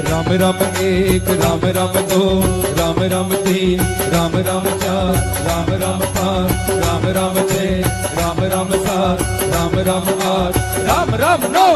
राम राम एक राम राम दो राम राम तीन राम राम चार राम राम पाँच राम राम छः राम राम सात राम राम आठ राम राम नौ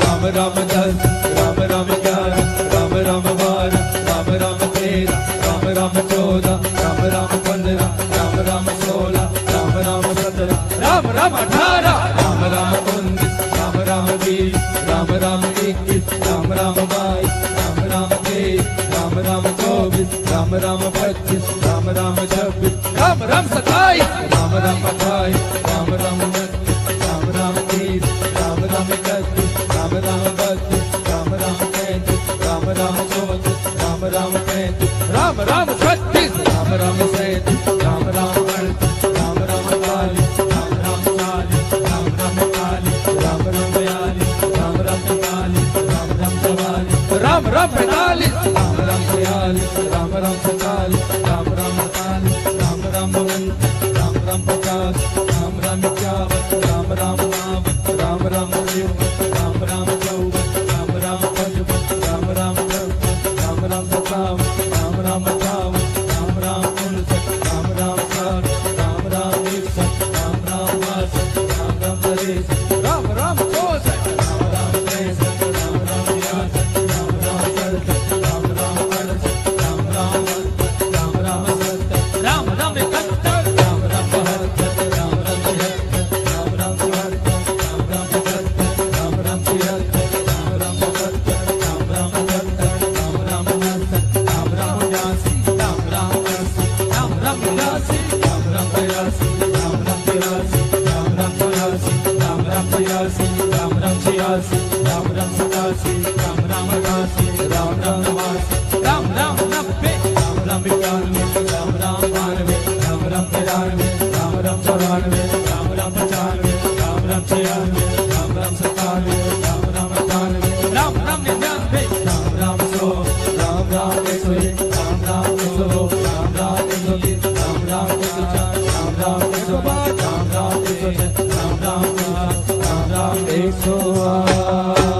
राम राम 10 राम राम 11 राम राम 12 राम राम 13 राम राम 14 राम राम 15 राम राम 16 राम राम 17 राम राम 18 राम राम 19 राम राम 20 राम राम 21 राम राम 22 राम राम 23 राम राम 24 राम राम 25 राम राम 26 राम राम 27 राम राम 28 राम राम 29 राम राम 30 राम राम 31 राम राम 32 राम राम 33 राम राम 34 राम राम 35 राम राम 36 राम राम 37 राम राम 38 राम राम 40 राम राम 40 राम राम 41 राम राम 42 राम राम 43 राम राम 44 राम राम 45 राम राम 46 राम राम 47 राम राम 48 राम राम 49 राम राम 50 राम राम 51 राम राम 52 राम राम 53 राम राम 54 राम राम 55 राम राम 56 राम राम 57 राम राम 58 राम राम 59 राम राम 60 राम राम 61 राम राम 62 राम राम 63 राम राम 64 राम राम 63 राम राम 64 राम राम 67 राम राम 68 राम राम 69 राम राम 70 राम राम 71 राम राम 72 राम राम 73 राम राम 74 राम राम 75 राम राम 76 राम राम 77 राम राम 78 राम राम 79 राम राम 89 राम राम 80 राम राम 82 राम राम 83 राम राम 84 राम राम 84 राम राम 85 राम राम 86 राम राम 87 राम राम 88 राम राम 89 राम राम 90 राम राम 91 राम राम 92 राम राम 93 राम राम 94 राम राम 95 राम राम 96 राम राम 97 राम राम 98 राम राम 99 राम राम 100 राम राम 101 राम राम 102 राम राम 103 राम राम 104 राम राम 105 राम राम 106 राम राम 108 राम राम 108